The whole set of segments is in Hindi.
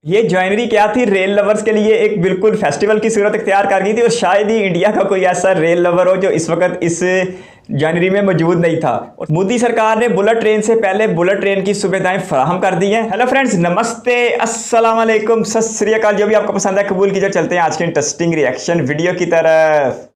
ये ज्वाइनरी क्या थी, रेल लवर्स के लिए एक बिल्कुल फेस्टिवल की सूरत इख्तियार कर गई थी और शायद ही इंडिया का कोई ऐसा रेल लवर हो जो इस वक्त इस ज्वाइनरी में मौजूद नहीं था। और मोदी सरकार ने बुलेट ट्रेन से पहले बुलेट ट्रेन की सुविधाएं फराहम कर दी हैं। हेलो फ्रेंड्स, नमस्ते, अस्सलाम वालेकुम, सत श्री अकाल। जो भी आपको पसंद है कबूल कीजिए। चलते हैं आज के इंटरेस्टिंग रिएक्शन वीडियो की तरफ।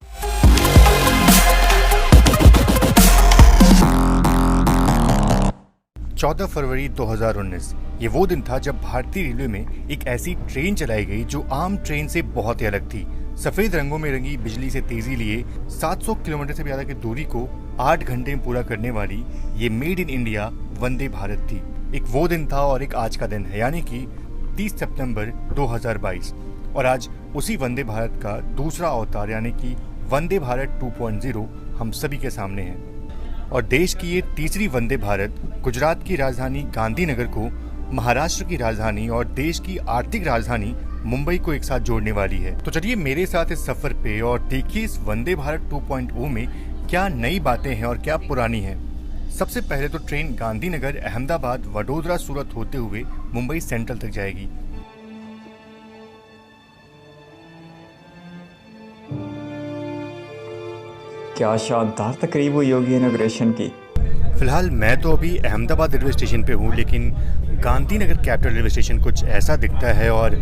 14 फरवरी 2019 ये वो दिन था जब भारतीय रेलवे में एक ऐसी ट्रेन चलाई गई जो आम ट्रेन से बहुत ही अलग थी। सफेद रंगों में रंगी बिजली से तेजी लिए 700 किलोमीटर से ज्यादा की दूरी को 8 घंटे में पूरा करने वाली ये made in India Vande Bharat थी। एक वो दिन था और एक आज का दिन है, यानी कि 30 सितंबर 2022। और आज उसी वंदे भारत का दूसरा अवतार यानी कि वंदे भारत 2.0 हम सभी के सामने है। और देश की ये तीसरी वंदे भारत गुजरात की राजधानी गांधीनगर को महाराष्ट्र की राजधानी और देश की आर्थिक राजधानी मुंबई को एक साथ जोड़ने वाली है। तो चलिए मेरे साथ इस सफर पे और देखिए इस वंदे भारत 2.0 में क्या नई बातें हैं और क्या पुरानी हैं। सबसे पहले तो ट्रेन गांधीनगर, अहमदाबाद, वडोदरा, सूरत होते हुए मुंबई सेंट्रल तक जाएगी। क्या शानदार तकरीब हुई होगी इनॉग्रेशन की। फिलहाल मैं तो अभी अहमदाबाद रेलवे स्टेशन पे हूँ, लेकिन गांधीनगर कैपिटल रेलवे स्टेशन कुछ ऐसा दिखता है। और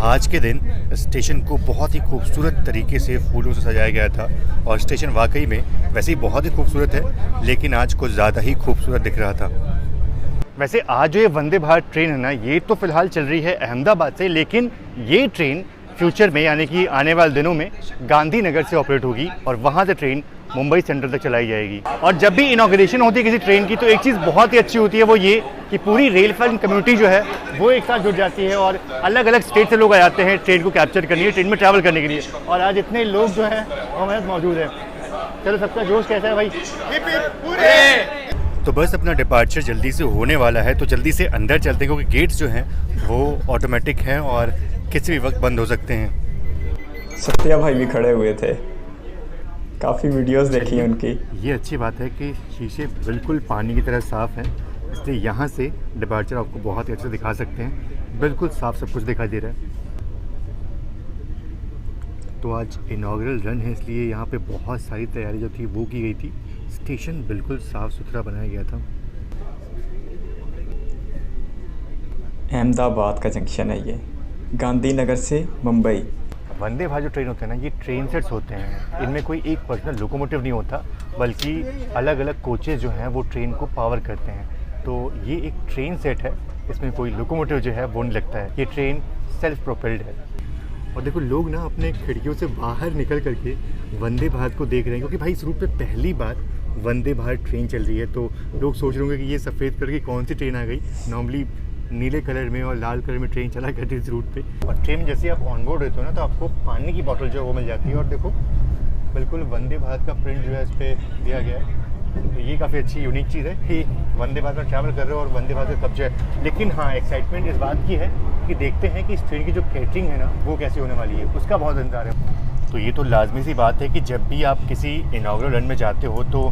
आज के दिन स्टेशन को बहुत ही खूबसूरत तरीके से फूलों से सजाया गया था और स्टेशन वाकई में वैसे ही बहुत ही खूबसूरत है, लेकिन आज कुछ ज़्यादा ही खूबसूरत दिख रहा था। वैसे आज जो ये वंदे भारत ट्रेन है ना, ये तो फिलहाल चल रही है अहमदाबाद से, लेकिन ये ट्रेन फ्यूचर में यानी कि आने वाले दिनों में गांधीनगर से ऑपरेट होगी और वहाँ से ट्रेन मुंबई सेंट्रल तक चलाई जाएगी। और जब भी इनॉग्रेशन होती है किसी ट्रेन की तो एक चीज़ बहुत ही अच्छी होती है, वो ये कि पूरी रेल फैन कम्युनिटी जो है वो एक साथ जुड़ जाती है और अलग अलग स्टेट से लोग आ जाते हैं ट्रेन को कैप्चर करने के लिए, ट्रेन में ट्रैवल करने के लिए। और आज इतने लोग जो हैं वो हमारे साथ मौजूद हैं। चलो, सबका जोश कैसा है भाई? तो बस अपना डिपार्चर जल्दी से होने वाला है, तो जल्दी से अंदर चलते हैं क्योंकि गेट्स जो हैं वो ऑटोमेटिक हैं और किसी भी वक्त बंद हो सकते हैं। सत्या भाई भी खड़े हुए थे, काफ़ी वीडियोस देखी हैं उनकी। ये अच्छी बात है कि शीशे बिल्कुल पानी की तरह साफ़ हैं, इसलिए यहाँ से डिपार्चर आपको बहुत ही अच्छे से दिखा सकते हैं। बिल्कुल साफ सब कुछ दिखाई दे रहा है। तो आज इनॉग्रल रन है, इसलिए यहाँ पे बहुत सारी तैयारी जो थी वो की गई थी। स्टेशन बिल्कुल साफ़ सुथरा बनाया गया था। अहमदाबाद का जंक्शन है ये, गांधीनगर से मुंबई। वंदे भारत जो ट्रेन होते हैं ना, ये ट्रेन सेट्स होते हैं। इनमें कोई एक पर्सनल लोकोमोटिव नहीं होता, बल्कि अलग अलग कोचेज़ जो हैं वो ट्रेन को पावर करते हैं। तो ये एक ट्रेन सेट है, इसमें कोई लोकोमोटिव जो है वो नहीं लगता है। ये ट्रेन सेल्फ प्रोपेल्ड है। और देखो लोग ना अपने खिड़कियों से बाहर निकल करके वंदे भारत को देख रहे हैं, क्योंकि भाई इस रूट पे पहली बार वंदे भारत ट्रेन चल रही है। तो लोग सोच रहे होंगे कि ये सफ़ेद कलर की कौन सी ट्रेन आ गई। नॉर्मली नीले कलर में और लाल कलर में ट्रेन चला करती है इस रूट पे। और ट्रेन में जैसे आप ऑन बोर्ड रहते हो ना, तो आपको पानी की बोतल जो है वो मिल जाती है। और देखो बिल्कुल वंदे भारत का प्रिंट जो है इस पर दिया गया है। तो ये काफ़ी अच्छी यूनिक चीज़ है कि वंदे भारत में ट्रैवल कर रहे हो और वंदे भारत का कब्जा है। लेकिन हाँ, एक्साइटमेंट इस बात की है कि देखते हैं कि इस ट्रेन की जो कैटरिंग है ना वो कैसी होने वाली है, उसका बहुत इंतजार है। तो ये तो लाजमी सी बात है कि जब भी आप किसी इनॉग्रल रन में जाते हो तो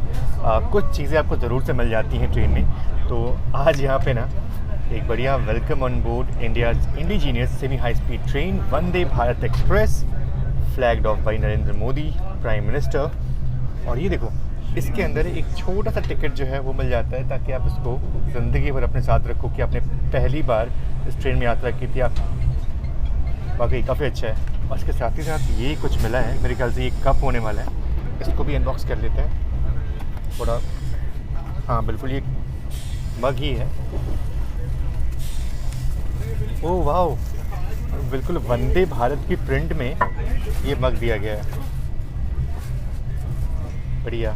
कुछ चीज़ें आपको ज़रूर से मिल जाती हैं ट्रेन में। तो आज यहाँ पे ना एक बढ़िया welcome on board India's indigenous semi high speed train Vande Bharat express, flagged of by Narendra Modi prime minister. और ये देखो इसके अंदर एक छोटा सा टिकट जो है वो मिल जाता है, ताकि आप इसको ज़िंदगी भर अपने साथ रखो कि आपने पहली बार इस ट्रेन में यात्रा की थी। आप वाकई काफ़ी अच्छा है। और इसके साथ ही साथ ये कुछ मिला है, मेरे ख्याल से ये कप होने वाला है। इसको भी अनबॉक्स कर लेते हैं थोड़ा। हाँ बिल्कुल, ये मग ही है। ओह वाह, बिल्कुल वंदे भारत की प्रिंट में ये मग दिया गया है। बढ़िया,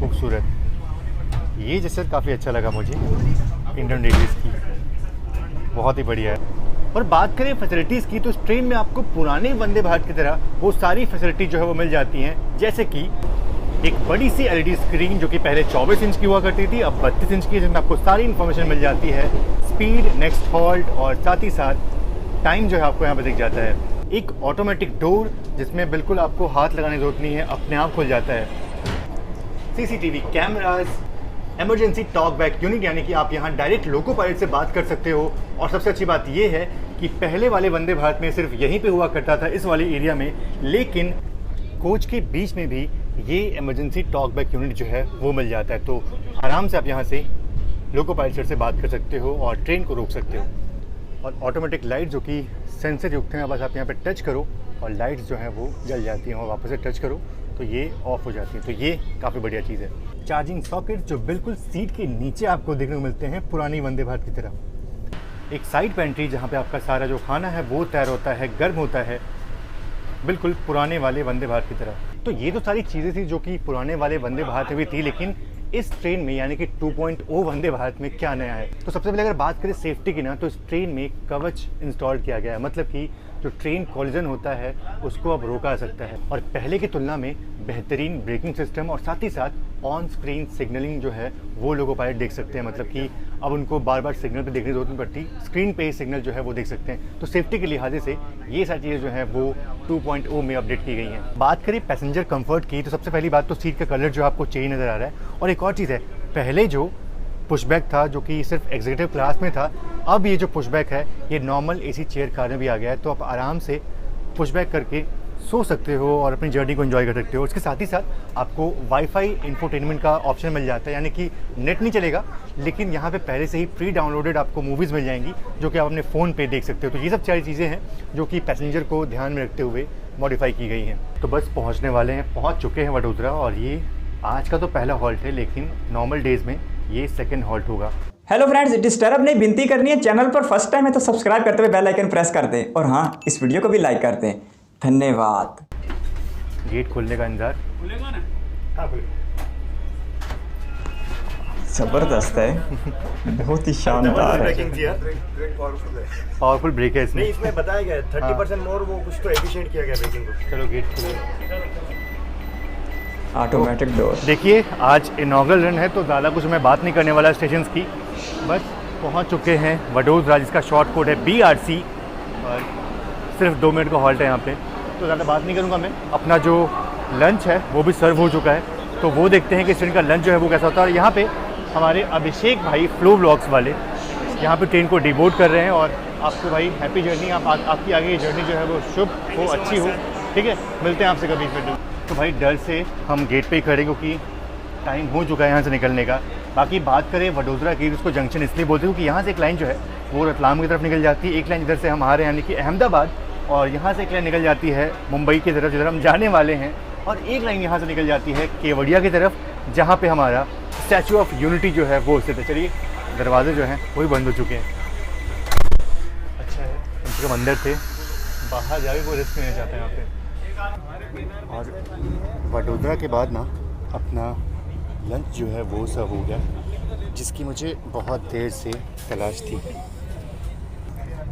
खूबसूरत। ये जैसे काफ़ी अच्छा लगा मुझे, इंडियन रेलवेज़ की, बहुत ही बढ़िया है। और बात करें फैसिलिटीज़ की, तो इस ट्रेन में आपको पुराने वंदे भारत की तरह वो सारी फैसिलिटी जो है वो मिल जाती हैं। जैसे कि एक बड़ी सी एलईडी स्क्रीन जो कि पहले 24 इंच की हुआ करती थी, अब 32 इंच की, जिसमें आपको सारी इन्फॉर्मेशन मिल जाती है। स्पीड, नेक्स्ट हॉल्ट और साथ ही साथ टाइम जो है आपको यहाँ पर दिख जाता है। एक ऑटोमेटिक डोर जिसमें बिल्कुल आपको हाथ लगाने की जरूरत नहीं है, अपने आप खुल जाता है। CCTV cameras, emergency talk back unit, यानी कि आप यहाँ डायरेक्ट लोको पायलट से बात कर सकते हो। और सबसे अच्छी बात ये है कि पहले वाले वंदे भारत में सिर्फ यहीं पे हुआ करता था, इस वाले एरिया में, लेकिन कोच के बीच में भी ये इमरजेंसी टॉक बैक यूनिट जो है वो मिल जाता है। तो आराम से आप यहाँ से लोको पायलट से बात कर सकते हो और ट्रेन को रोक सकते हो। और ऑटोमेटिक लाइट जो कि सेंसर युक्त हैं, बस आप यहाँ पे टच करो और लाइट्स जो हैं वो जल जाती हैं, और वापस से टच करो तो ये ऑफ हो जाती है। तो ये काफ़ी बढ़िया चीज़ है। चार्जिंग सॉकेट जो बिल्कुल सीट के नीचे आपको देखने को मिलते हैं पुरानी वंदे भारत की तरह। एक साइड पेंट्री जहाँ पे आपका सारा जो खाना है वो तैयार होता है, गर्म होता है, बिल्कुल पुराने वाले वंदे भारत की तरह। तो ये तो सारी चीज़ें थी जो कि पुराने वाले वंदे भारत में भी थी, लेकिन इस ट्रेन में यानी कि 2.0 वंदे भारत में क्या नया है। तो सबसे पहले अगर बात करें सेफ्टी की ना, तो इस ट्रेन में कवच इंस्टॉल किया गया है, मतलब कि जो ट्रेन कोलिजन होता है उसको अब रोका सकता है। और पहले की तुलना में बेहतरीन ब्रेकिंग सिस्टम और साथ ही साथ ऑन स्क्रीन सिग्नलिंग जो है वो लोको पायलट देख सकते हैं, मतलब कि अब उनको बार बार सिग्नल पे देखने की जरूरत नहीं पड़ती, स्क्रीन पे ही सिग्नल जो है वो देख सकते हैं। तो सेफ्टी के लिहाजे से ये सारी चीज़ें जो है वो 2.0 में अपडेट की गई हैं। बात करें पैसेंजर कंफर्ट की, तो सबसे पहली बात तो सीट का कलर जो आपको चेंज नज़र आ रहा है। और एक और चीज़ है, पहले जो पुशबैक था जो कि सिर्फ एग्जीक्यूटिव क्लास में था, अब ये जो पुशबैक है ये नॉर्मल एसी चेयर कार में भी आ गया है। तो आप आराम से पुशबैक करके सो सकते हो और अपनी जर्नी को एंजॉय कर सकते हो। इसके साथ ही साथ आपको वाईफाई इंफोटेनमेंट का ऑप्शन मिल जाता है, यानी कि नेट नहीं चलेगा, लेकिन यहाँ पे पहले से ही प्री डाउनलोडेड आपको मूवीज़ मिल जाएंगी जो कि आप अपने फ़ोन पे देख सकते हो। तो ये सब सारी चीज़ें हैं जो कि पैसेंजर को ध्यान में रखते हुए मॉडिफाई की गई हैं। तो बस पहुँचने वाले हैं, पहुँच चुके हैं वडोदरा, और ये आज का तो पहला हॉल्ट है, लेकिन नॉर्मल डेज़ में ये सेकेंड हॉल्ट होगा। हेलो फ्रेंड्स, डिस्टर्ब नहीं, विनती करनी है, चैनल पर फर्स्ट टाइम है तो सब्सक्राइब करते हुए बेल आइकन प्रेस कर दें, और हाँ, इस वीडियो को भी लाइक कर दें। धन्यवाद। गेट खोलने का इंतजार। हाँ, जबरदस्त है, बहुत ही शानदार है। पावरफुल ब्रेक है इसमें। नहीं, इसमें बताया गया है 30% मोर वो कुछ तो एफिशिएंट किया गया ब्रेकिंग को। चलो गेट खोलो। Automatic door. देखिए आज इनॉग्रल रन है तो ज़्यादा कुछ मैं बात नहीं करने वाला स्टेशन की, बस पहुंच चुके हैं वडोदरा, जिसका शॉर्ट कोड है BRC, और सिर्फ 2 मिनट का हॉल्ट है यहाँ पे, तो ज़्यादा बात नहीं करूँगा मैं। अपना जो लंच है वो भी सर्व हो चुका है, तो वो देखते हैं कि इस ट्रेन का लंच जो है वो कैसा होता है। और यहाँ पे हमारे अभिषेक भाई फ्लो व्लॉग्स वाले यहाँ पे ट्रेन को डिबोर्ड कर रहे हैं, और आपको भाई हैप्पी जर्नी, आपकी आगे की जर्नी जो है वो शुभ हो, अच्छी हो, ठीक है। मिलते हैं आपसे कभी फिर। तो भाई डर से हम गेट पे ही खड़े, क्योंकि टाइम हो चुका है यहाँ से निकलने का। बाकी बात करें वडोदरा की, उसको जंक्शन इसलिए बोलते हैं क्योंकि यहाँ से एक लाइन जो है वो रतलाम की तरफ निकल जाती है, एक लाइन इधर से हम आ रहे हैं यानी कि अहमदाबाद, और यहाँ से एक लाइन निकल जाती है मुंबई की तरफ जिधर हम जाने वाले हैं, और एक लाइन यहाँ से निकल जाती है केवड़िया की तरफ जहाँ पे हमारा स्टैचू ऑफ यूनिटी जो है वो स्थित है। चलिए, दरवाजे जो हैं वही बंद हो चुके हैं। अच्छा है, कम से कम अंदर थे, बाहर जाके कोई रिस्क नहीं चाहते यहाँ पे। और वडोदरा के बाद ना अपना लंच जो है वो सर्व हो गया, जिसकी मुझे बहुत देर से तलाश थी।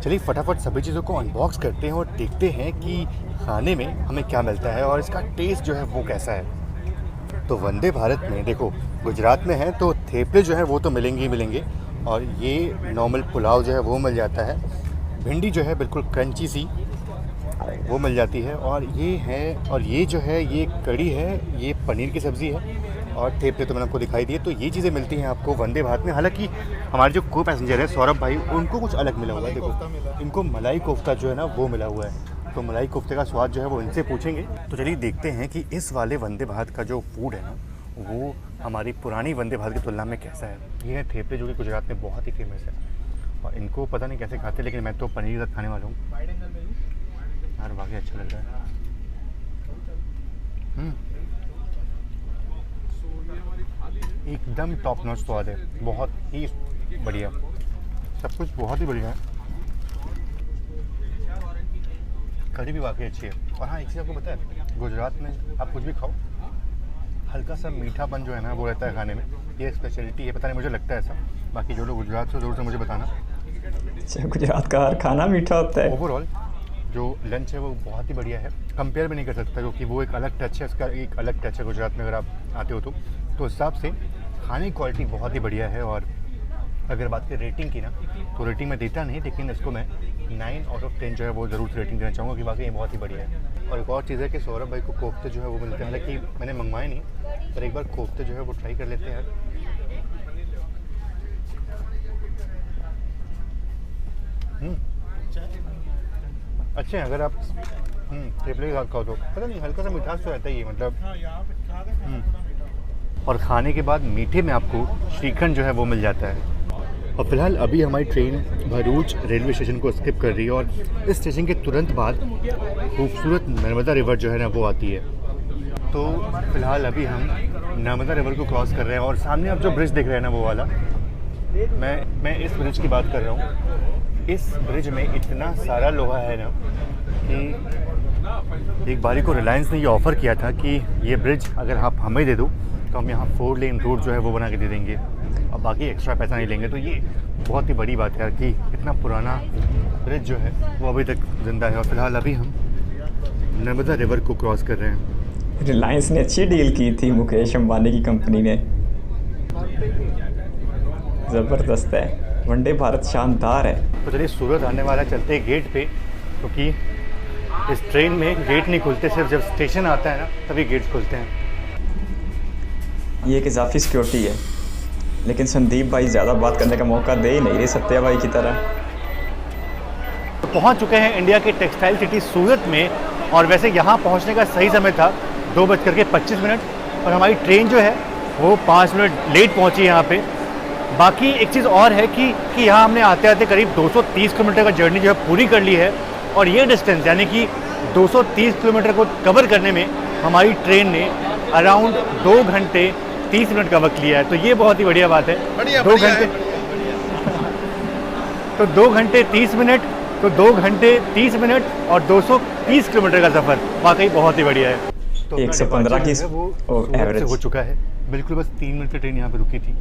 चलिए फटाफट सभी चीज़ों को अनबॉक्स करते हैं और देखते हैं कि खाने में हमें क्या मिलता है और इसका टेस्ट जो है वो कैसा है। तो वंदे भारत में देखो, गुजरात में है तो थेपले जो है वो तो मिलेंगे ही मिलेंगे, और ये नॉर्मल पुलाव जो है वो मिल जाता है, भिंडी जो है बिल्कुल क्रंची सी वो मिल जाती है, और ये है, और ये जो है ये कड़ी है, ये पनीर की सब्ज़ी है, और थेपले तो मैंने आपको दिखाई दिए। तो ये चीज़ें मिलती हैं आपको वंदे भारत में। हालांकि हमारे जो को पैसेंजर है सौरभ भाई, उनको कुछ अलग मिला हुआ है। देखो, इनको मलाई कोफ्ता जो है ना वो मिला हुआ है, तो मलाई कोफ्ते का स्वाद जो है वो इनसे पूछेंगे। तो चलिए देखते हैं कि इस वाले वंदे भारत का जो फूड है ना वो हमारी पुरानी वंदे भारत की तुलना में कैसा है। ये है थेपले जो कि गुजरात में बहुत ही फेमस है, और इनको पता नहीं कैसे खाते, लेकिन मैं तो पनीर के साथ खाने वाला हूँ यार, वाकई अच्छा लग रहा है। एकदम टॉप नॉच स्वाद है, बहुत ही बढ़िया, सब कुछ बहुत ही बढ़िया है। कड़ी भी वाकई अच्छी है। और हाँ, एक चीज़ आपको पता है, गुजरात में आप कुछ भी खाओ, हल्का सा मीठापन जो है ना वो रहता है खाने में, ये स्पेशलिटी है, पता नहीं मुझे लगता है ऐसा। बाकी जो लोग गुजरात से ज़रूर से मुझे बताना। गुजरात का हर खाना मीठा होता है। ओवरऑल जो लंच है वो बहुत ही बढ़िया है, कंपेयर भी नहीं कर सकता, क्योंकि वो एक अलग टच है, उसका एक अलग टच है गुजरात में अगर आप आते हो तो उस हिसाब से खाने की क्वालिटी बहुत ही बढ़िया है। और अगर बात करें रेटिंग की ना, तो रेटिंग मैं देता नहीं, लेकिन इसको मैं 9/10 जो है वो ज़रूर से रेटिंग देना चाहूँगा कि वाकई ये बहुत ही बढ़िया है। और एक और चीज़ है कि सौरभ भाई को कोफ्ते जो है वो मिलते हैं, हालांकि मैंने मंगवाए नहीं, पर एक बार कोफ्ते जो है वो ट्राई कर लेते हैं यार। अच्छे हैं। अगर आप थेपले के साथ खाओ तो पता नहीं हल्का सा मिठास तो रहता ही है मतलब। और खाने के बाद मीठे में आपको श्रीखंड जो है वो मिल जाता है। और फिलहाल अभी हमारी ट्रेन भरूच रेलवे स्टेशन को स्किप कर रही है और इस स्टेशन के तुरंत बाद खूबसूरत नर्मदा रिवर जो है ना वो आती है। तो फिलहाल अभी हम नर्मदा रिवर को क्रॉस कर रहे हैं और सामने आप जो ब्रिज देख रहे हैं ना वो वाला, मैं इस ब्रिज की बात कर रहा हूँ। इस ब्रिज में इतना सारा लोहा है ना कि एक बारी को रिलायंस ने ये ऑफ़र किया था कि ये ब्रिज अगर आप हमें दे दो तो हम यहाँ 4 लेन रोड जो है वो बना के दे देंगे और बाकी एक्स्ट्रा पैसा नहीं लेंगे। तो ये बहुत ही बड़ी बात है यार कि इतना पुराना ब्रिज जो है वो अभी तक ज़िंदा है। और फिलहाल अभी हम नर्मदा रिवर को क्रॉस कर रहे हैं। रिलायंस ने अच्छी डील की थी मुकेश अंबानी की कंपनी ने, ज़बरदस्त है। वंदे भारत शानदार है। तो चलिए सूरत आने वाला चलते हैं गेट पे, क्योंकि इस ट्रेन में गेट नहीं खुलते, सिर्फ जब स्टेशन आता है ना तभी गेट्स खुलते हैं। ये एक इजाफी सिक्योरिटी है, लेकिन संदीप भाई ज़्यादा बात करने का मौका दे ही नहीं रहे सत्या भाई की तरह। तो पहुंच चुके हैं इंडिया के टेक्सटाइल सिटी सूरत में। और वैसे यहाँ पहुँचने का सही समय था 2:25 और हमारी ट्रेन जो है वो 5 मिनट लेट पहुँची यहाँ पे। बाकी एक चीज़ और है कि यहाँ हमने आते आते करीब 230 किलोमीटर का जर्नी जो है पूरी कर ली है। और ये डिस्टेंस यानी कि 230 किलोमीटर को कवर करने में हमारी ट्रेन ने अराउंड 2 घंटे 30 मिनट का वक्त लिया है। तो ये बहुत ही बढ़िया बात है। 2 घंटे तो 2 घंटे 30 मिनट तो 2 घंटे 30 मिनट और 230 किलोमीटर का सफ़र वाकई बहुत ही बढ़िया है। तो 115 की वो एवरेज हो चुका है बिल्कुल। बस 3 मिनट की ट्रेन यहाँ पे रुकी थी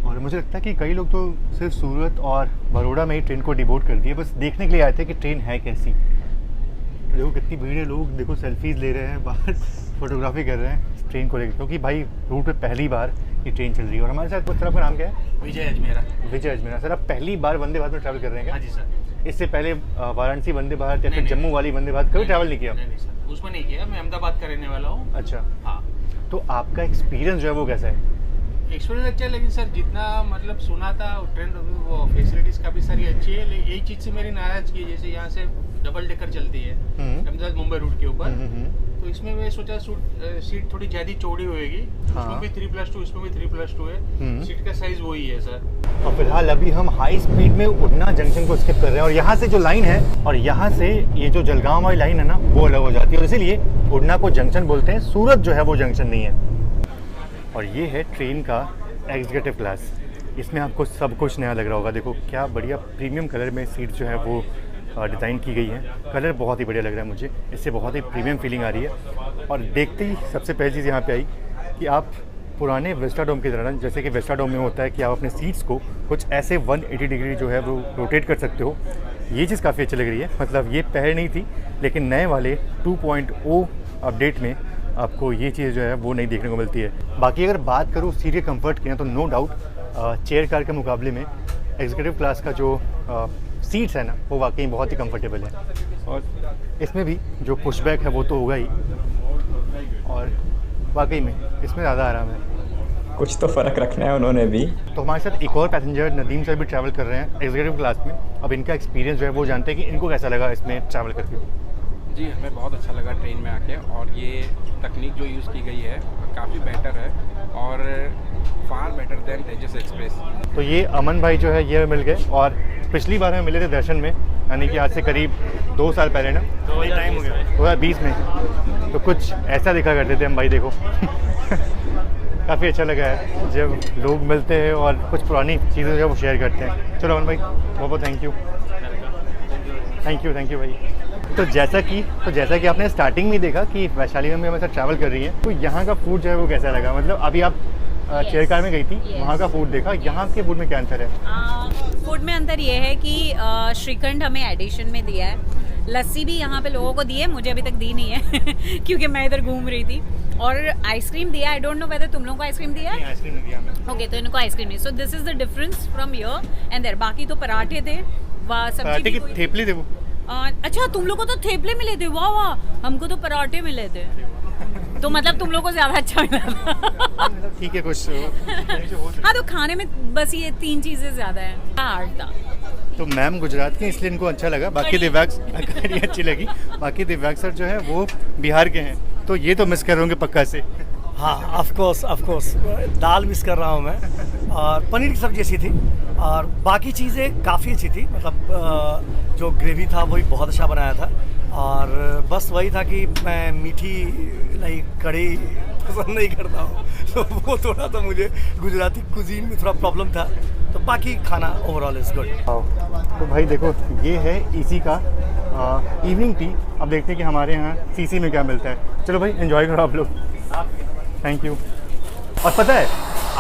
और मुझे लगता है कि कई लोग तो सिर्फ सूरत और बड़ौदा में ही ट्रेन को डिबोट कर दिए, बस देखने के लिए आए थे कि ट्रेन है कैसी। देखो कितनी भीड़ है, लोग देखो सेल्फीज़ ले रहे हैं, बाहर फोटोग्राफी कर रहे हैं ट्रेन को लेकर, क्योंकि भाई रूट पे पहली बार ये ट्रेन चल रही है। और हमारे साथ सर आपका नाम क्या है? विजय अजमेरा। विजय अजमेरा। सर आप पहली बार वंदे भारत में ट्रैवल कर रहे हैं क्या? हाँ जी सर। इससे पहले वाराणसी वंदे भारत या फिर जम्मू वाली वंदे भारत कभी ट्रैवल नहीं किया? नहीं सर, उसमें नहीं किया। मैं अहमदाबाद का रहने वाला हूँ। अच्छा, हाँ। तो आपका एक्सपीरियंस जो है वो कैसा है? एक्सपीरियंस अच्छा है, लेकिन सर जितना मतलब सुना था ट्रेन वो फैसिलिटीज़ काफ़ी सारी अच्छी है, लेकिन एक चीज़ से मेरी नाराज़गी है, जैसे यहाँ से डबल डेकर चलती है अहमदाबाद मुंबई रूट के ऊपर, तो इसमें मैं सोचा सीट थोड़ी ज़्यादा चौड़ी होएगी। हाँ। उसमें भी 3+2, इसमें भी 3+2 है। सीट का साइज़ वही है सर। और फिलहाल अभी हम हाई स्पीड में उड़ना जंक्शन को स्किप कर रहे हैं और यहाँ से जो लाइन है और यहाँ से ये जो जलगांव वाली लाइन है ना वो अलग हो जाती है और इसीलिए उड़ना को जंक्शन बोलते हैं, सूरत जो है वो जंक्शन नहीं है। और ये है ट्रेन का एग्जीक्यूटिव क्लास। इसमें आपको सब कुछ नया लग रहा होगा। देखो क्या बढ़िया प्रीमियम कलर में सीट जो है वो डिज़ाइन की गई है। कलर बहुत ही बढ़िया लग रहा है मुझे, इससे बहुत ही प्रीमियम फीलिंग आ रही है। और देखते ही सबसे पहली चीज़ यहाँ पे आई कि आप पुराने विस्टाडोम की तरह, जैसे कि विस्टाडोम में होता है कि आप अपने सीट्स को कुछ ऐसे 180 डिग्री जो है वो रोटेट कर सकते हो। ये चीज़ काफ़ी अच्छी लग रही है। मतलब ये पहले नहीं थी, लेकिन नए वाले 2.0 अपडेट में आपको ये चीज़ जो है वो नहीं देखने को मिलती है। बाकी अगर बात करूँ सीट के कंफर्ट की तो नो डाउट चेयर कार के मुकाबले में एग्जीक्यूटिव क्लास का जो सीट्स है ना वो वाकई बहुत ही कंफर्टेबल है। और इसमें भी जो पुशबैक है वो तो होगा ही, और वाकई में इसमें ज़्यादा आराम है। कुछ तो फ़र्क रखना है उन्होंने भी। तो हमारे साथ एक और पैसेंजर नदीम सर भी ट्रैवल कर रहे हैं एग्जीक्यूटिव क्लास में। अब इनका एक्सपीरियंस जो है वो जानते हैं कि इनको कैसा लगा इसमें ट्रैवल करके। जी हमें बहुत अच्छा लगा ट्रेन में आके, और ये तकनीक जो यूज़ की गई है काफ़ी बेटर है और फार बेटर देन तेजस एक्सप्रेस। तो ये अमन भाई जो है ये मिल गए, और पिछली बार हमें मिले थे दर्शन में, यानी कि आज से करीब 2 साल पहले ना, 2020 में। तो कुछ ऐसा दिखा करते थे हम भाई, देखो काफ़ी अच्छा लगा है जब लोग मिलते हैं और कुछ पुरानी चीज़ें जो है वो शेयर करते हैं। चलो अमन भाई बहुत बहुत थैंक यू भाई। तो जैसा कि आपने स्टार्टिंग में देखा कि वैशाली में हमें साथ ट्रैवल कर रही है, तो यहाँ का फूड जो है वो कैसा लगा? मतलब अभी आप चेयर कार में गई थी, वहाँ का फूड देखा, यहाँ के फूड में क्या अंतर है? फूड में अंतर ये है कि श्रीखंड हमें एडिशन में दिया है, लस्सी भी यहाँ पे लोगों को दी है, मुझे अभी तक दी नहीं है क्योंकि मैं इधर घूम रही थी, और आइसक्रीम दिया। आई डोंट नो वेदर तुम लोगों को आइसक्रीम दिया है? आइसक्रीम नहीं दिया हमें। ओके, तो इनको आइसक्रीम नहीं। So this is the difference from here and there. बाकी तो पराठे थे, सब्जी की थेपली थे वो। अच्छा, तुम लोगों को तो थेपले मिले थे? वाह वाह, हमको तो पराठे मिले थे। तो मतलब तुम लोगों को ज़्यादा अच्छा मिला था। ठीक है, कुछ हाँ, तो खाने में बस ये 3 चीज़ें ज़्यादा है। हार्ड था। तो मैम गुजरात के इसलिए इनको अच्छा लगा, बाकी दिव्यांग कड़ी अच्छी लगी। बाकी दिव्यांग सर जो है वो बिहार के हैं, तो ये तो मिस कर रहे होंगे पक्का से। हाँ, ऑफ कोर्स दाल मिस कर रहा हूँ मैं, और पनीर की सब्जी अच्छी थी, और बाकी चीज़ें काफ़ी अच्छी थी। मतलब जो ग्रेवी था वही बहुत अच्छा बनाया था, और बस वही था कि मैं मीठी लाइक कड़ी पसंद नहीं करता हूँ, तो वो थोड़ा सा मुझे गुजराती कुजीन में थोड़ा प्रॉब्लम था। तो बाकी खाना ओवरऑल इज़ गुड। तो भाई देखो, ये है इसी का इवनिंग टी। अब देखते हैं कि हमारे यहाँ सीसी में क्या मिलता है। चलो भाई, एंजॉय करो आप लोग। Thank you. और पता है,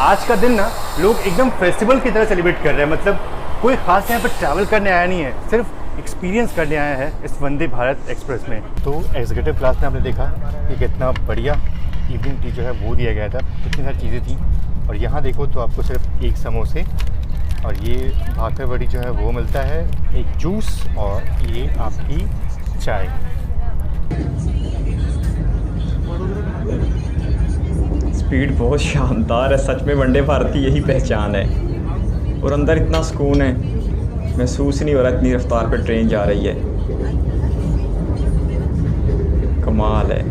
आज का दिन ना लोग एकदम फेस्टिवल की तरह सेलिब्रेट कर रहे हैं। मतलब कोई ख़ास यहाँ पर ट्रैवल करने आया नहीं है, सिर्फ एक्सपीरियंस करने आया है इस वंदे भारत एक्सप्रेस में। तो एग्जीक्यूटिव क्लास में आपने देखा कि कितना बढ़िया इवनिंग टी जो है वो दिया गया था, कितनी सारी चीज़ें थी। और यहाँ देखो तो आपको सिर्फ एक समोसे और ये भाकर वड़ी जो है वो मिलता है, एक जूस और ये आपकी चाय। स्पीड बहुत शानदार है, सच में वंदे भारत की यही पहचान है। और अंदर इतना सुकून है, महसूस ही नहीं हो रहा इतनी रफ्तार पे ट्रेन जा रही है। कमाल है,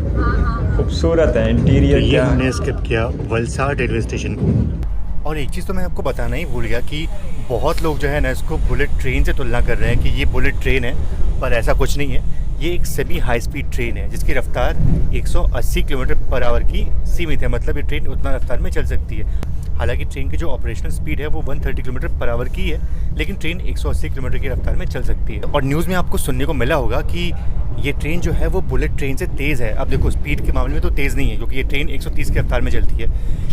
खूबसूरत है इंटीरियर। ये हमने स्किप किया वलसाड रेलवे स्टेशन को। और एक चीज़ तो मैं आपको बताना ही भूल गया कि बहुत लोग जो है ना इसको बुलेट ट्रेन से तुलना कर रहे हैं कि ये बुलेट ट्रेन है, पर ऐसा कुछ नहीं है। ये एक सेमी हाई स्पीड ट्रेन है जिसकी रफ्तार 180 किलोमीटर पर आवर की सीमित है। मतलब ये ट्रेन उतना रफ्तार में चल सकती है। हालांकि ट्रेन की जो ऑपरेशनल स्पीड है वो 130 किलोमीटर पर आवर की है, लेकिन ट्रेन 180 किलोमीटर की रफ्तार में चल सकती है। और न्यूज़ में आपको सुनने को मिला होगा कि ये ट्रेन जो है वो बुलेट ट्रेन से तेज़ है। अब देखो, स्पीड के मामले में तो तेज़ नहीं है क्योंकि ये ट्रेन 130 की रफ्तार में चलती है,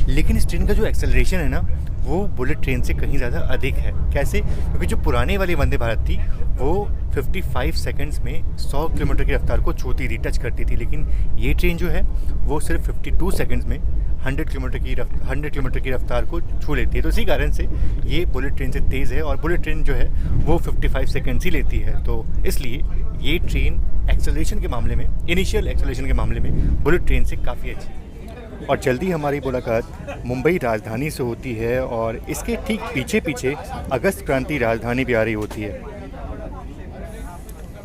लेकिन इस ट्रेन का जो एक्सेलरेशन है ना वो बुलेट ट्रेन से कहीं ज़्यादा अधिक है। कैसे? क्योंकि जो पुराने वाली वंदे भारत थी वो 55 सेकंड्स में 100 किलोमीटर की रफ्तार को छूती थी, टच करती थी, लेकिन ये ट्रेन जो है वो सिर्फ 52 सेकंड्स में 100 किलोमीटर की रफ्तार को छू लेती है। तो इसी कारण से ये बुलेट ट्रेन से तेज़ है, और बुलेट ट्रेन जो है वो 55 सेकंड्स ही लेती है। तो इसलिए ये ट्रेन एक्सेलरेशन के मामले में, इनिशियल एक्सेलरेशन के मामले में बुलेट ट्रेन से काफ़ी अच्छी है। और जल्दी हमारी मुलाकात मुंबई राजधानी से होती है, और इसके ठीक पीछे पीछे अगस्त क्रांति राजधानी भी आ रही होती है,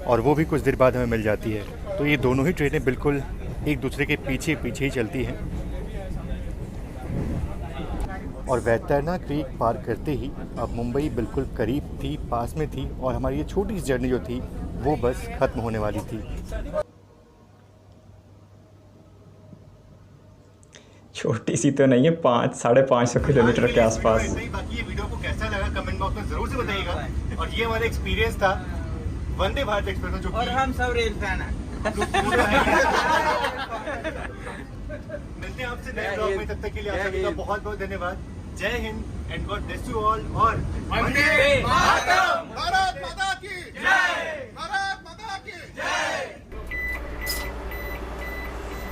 और वो भी कुछ देर बाद हमें मिल जाती है। तो ये दोनों ही ट्रेनें बिल्कुल एक दूसरे के पीछे पीछे ही चलती हैं। और वैतरना क्रीक पार करते ही अब मुंबई बिल्कुल करीब थी, पास में थी, और हमारी ये छोटी सी जर्नी जो थी वो बस ख़त्म होने वाली थी। छोटी सी तो नहीं है, 500-550 किलोमीटर के आसपास। बाकी ये वीडियो को कैसा लगा कमेंट बॉक्स में जरूर से बताइएगा। और ये हमारा एक्सपीरियंस था वंदे भारत एक्सप्रेस जो, और हम सब रेल फैन हैं। मिलते हैं आपसे नए ब्लॉग में, तब तक के लिए आप सभी का बहुत बहुत धन्यवाद। जय Hind and God bless you all. और वंदे मातरम, भारत माता की जय, भारत माता की जय।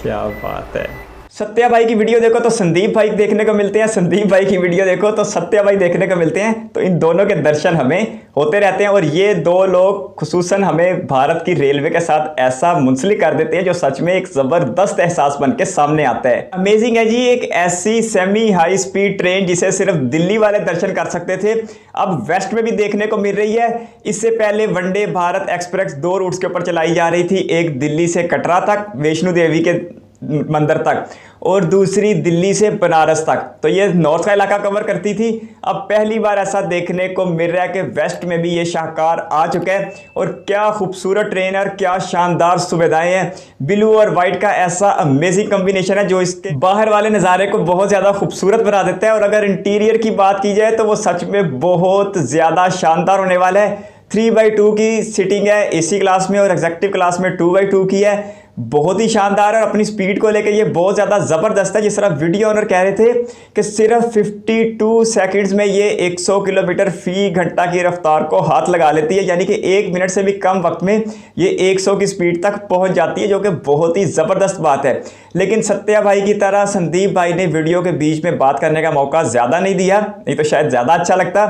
क्या बात है। सत्या भाई की वीडियो देखो तो संदीप भाई देखने को मिलते हैं, संदीप भाई की वीडियो देखो तो सत्या भाई देखने को मिलते हैं। तो इन दोनों के दर्शन हमें होते रहते हैं, और ये दो लोग खुसूसन हमें भारत की रेलवे के साथ ऐसा मुंसलिक कर देते हैं जो सच में एक ज़बरदस्त एहसास बन के सामने आता है। अमेजिंग है जी, एक ऐसी सेमी हाई स्पीड ट्रेन जिसे सिर्फ दिल्ली वाले दर्शन कर सकते थे, अब वेस्ट में भी देखने को मिल रही है। इससे पहले वंदे भारत एक्सप्रेस 2 रूट्स के ऊपर चलाई जा रही थी, एक दिल्ली से कटरा तक वैष्णो देवी के मंदिर तक, और दूसरी दिल्ली से बनारस तक। तो ये नॉर्थ का इलाका कवर करती थी। अब पहली बार ऐसा देखने को मिल रहा है कि वेस्ट में भी ये शाहकार आ चुका है, और क्या खूबसूरत ट्रेन और क्या शानदार सुविधाएं हैं। ब्लू और वाइट का ऐसा अमेजिंग कॉम्बिनेशन है जो इसके बाहर वाले नज़ारे को बहुत ज़्यादा खूबसूरत बना देता है। और अगर इंटीरियर की बात की जाए तो वो सच में बहुत ज़्यादा शानदार होने वाला है। 3x2 की सीटिंग है एसी क्लास में, और एग्जेक्टिव क्लास में 2x2 की है। बहुत ही शानदार है, और अपनी स्पीड को लेकर ये बहुत ज़्यादा ज़बरदस्त है। जिस तरह वीडियो ओनर कह रहे थे कि सिर्फ 52 सेकंड्स में ये 100 किलोमीटर फी घंटा की रफ्तार को हाथ लगा लेती है, यानी कि 1 मिनट से भी कम वक्त में ये 100 की स्पीड तक पहुंच जाती है, जो कि बहुत ही ज़बरदस्त बात है। लेकिन सत्या भाई की तरह संदीप भाई ने वीडियो के बीच में बात करने का मौका ज़्यादा नहीं दिया, नहीं तो शायद ज़्यादा अच्छा लगता।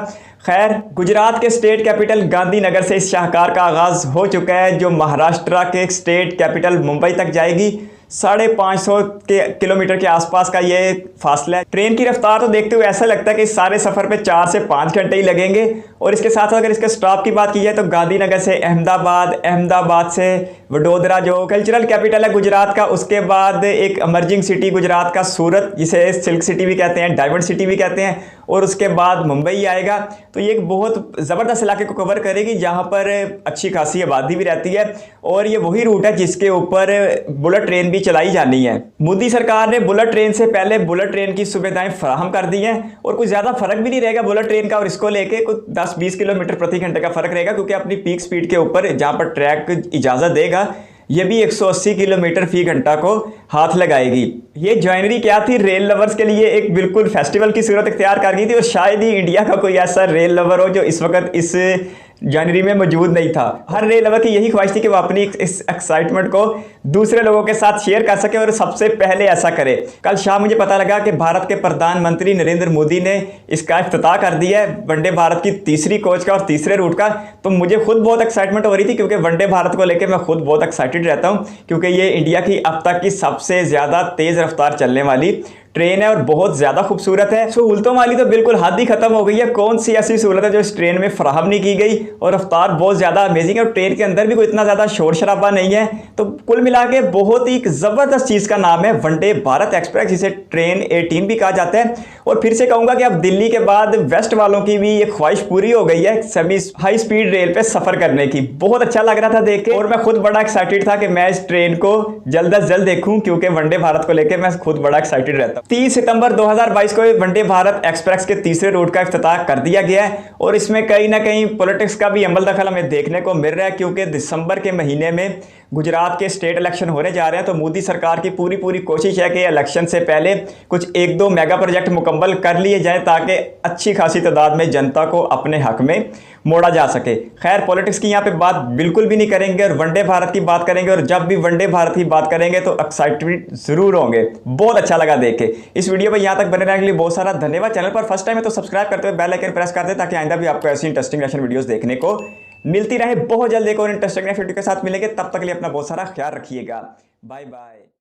खैर, गुजरात के स्टेट कैपिटल गांधीनगर से इस शाहकार का आगाज़ हो चुका है, जो महाराष्ट्र के स्टेट कैपिटल मुंबई तक जाएगी। 550 किलोमीटर के आसपास का ये फासला है। ट्रेन की रफ्तार तो देखते हुए ऐसा लगता है कि इस सारे सफ़र पे 4 से 5 घंटे ही लगेंगे। और इसके साथ अगर इसके स्टॉप की बात की जाए तो गांधीनगर से अहमदाबाद, अहमदाबाद से वडोदरा जो कल्चरल कैपिटल है गुजरात का, उसके बाद एक इमर्जिंग सिटी गुजरात का सूरत, जिसे सिल्क सिटी भी कहते हैं, डायमंड सिटी भी कहते हैं, और उसके बाद मुंबई आएगा। तो ये एक बहुत ज़बरदस्त इलाके को कवर करेगी जहाँ पर अच्छी खासी आबादी भी रहती है। और ये वही रूट है जिसके ऊपर बुलेट ट्रेन भी चलाई जानी है। मोदी सरकार ने बुलेट ट्रेन से पहले बुलेट ट्रेन की सुविधाएं फराहम कर दी हैं और कुछ ज़्यादा फर्क भी नहीं रहेगा बुलेट ट्रेन का और इसको लेके कुछ 10-20 किलोमीटर प्रति घंटे का फ़र्क रहेगा, क्योंकि अपनी पीक स्पीड के ऊपर जहाँ पर ट्रैक इजाज़त देगा ये भी 180 किलोमीटर फी घंटा को हाथ लगाएगी। ये ज्वाइनरी क्या थी, रेल लवर्स के लिए एक बिल्कुल फेस्टिवल की सूरत इख्तियार कर गई थी। और शायद ही इंडिया का कोई ऐसा रेल लवर हो जो इस वक्त इस जनवरी में मौजूद नहीं था। हर रेल लवर की यही ख्वाहिश थी कि वो अपनी इस एक्साइटमेंट को दूसरे लोगों के साथ शेयर कर सके और सबसे पहले ऐसा करे। कल शाम मुझे पता लगा कि भारत के प्रधानमंत्री नरेंद्र मोदी ने इसका इफ्तिताह कर दिया है, वंदे भारत की तीसरी कोच का और तीसरे रूट का। तो मुझे खुद बहुत एक्साइटमेंट हो रही थी, क्योंकि वंदे भारत को लेकर मैं खुद बहुत एक्साइटेड रहता हूँ, क्योंकि ये इंडिया की अब तक की सबसे ज़्यादा तेज़ रफ्तार चलने वाली ट्रेन है और बहुत ज़्यादा खूबसूरत है। सहूलतों वाली तो बिल्कुल हद ही खत्म हो गई है। कौन सी ऐसी सहूलत है जो इस ट्रेन में फराहम नहीं की गई, और रफ्तार बहुत ज़्यादा अमेजिंग है और ट्रेन के अंदर भी कोई इतना ज़्यादा शोर शराबा नहीं है। तो कुल मिला के बहुत ही ज़बरदस्त चीज़ का नाम है वंदे भारत एक्सप्रेस, जिसे ट्रेन 18 भी कहा जाता है। और फिर से कहूँगा कि अब दिल्ली के बाद वेस्ट वालों की भी ये ख्वाहिश पूरी हो गई है सभी हाई स्पीड रेल पे सफ़र करने की। बहुत अच्छा लग रहा था देख के और मैं खुद बड़ा एक्साइटेड था कि मैं इस ट्रेन को जल्द अज जल्द देखूँ, क्योंकि वंदे भारत को लेकर मैं खुद बड़ा एक्साइटेड रहता हूँ। 30 सितंबर 2022 को वंदे भारत एक्सप्रेस के तीसरे रूट का इफ्तिताह कर दिया गया है और इसमें कहीं ना कहीं पॉलिटिक्स का भी अमल दखल हमें देखने को मिल रहा है, क्योंकि दिसंबर के महीने में गुजरात के स्टेट इलेक्शन होने जा रहे हैं। तो मोदी सरकार की पूरी कोशिश है कि इलेक्शन से पहले कुछ 1-2 मेगा प्रोजेक्ट मुकम्मल कर लिए जाए, ताकि अच्छी खासी तादाद में जनता को अपने हक में मोड़ा जा सके। खैर, पॉलिटिक्स की यहाँ पे बात बिल्कुल भी नहीं करेंगे और वंदे भारत की बात करेंगे, और जब भी वंदे भारत की बात करेंगे तो एक्साइटेड जरूर होंगे। बहुत अच्छा लगा देख के। इस वीडियो पर यहाँ तक बने रहने के लिए बहुत सारा धन्यवाद। चैनल पर फर्स्ट टाइम है तो सब्सक्राइब करते हुए बेल आइकन प्रेस कर दे, ताकि आइंदा भी आपको ऐसी इंटरेस्टिंग रिएक्शन वीडियोस देखने को मिलती रहे। बहुत जल्द एक और इंटरेस्टिंग वीडियो के साथ मिलेंगे, तब तक के लिए अपना बहुत सारा ख्याल रखिएगा। Bye bye.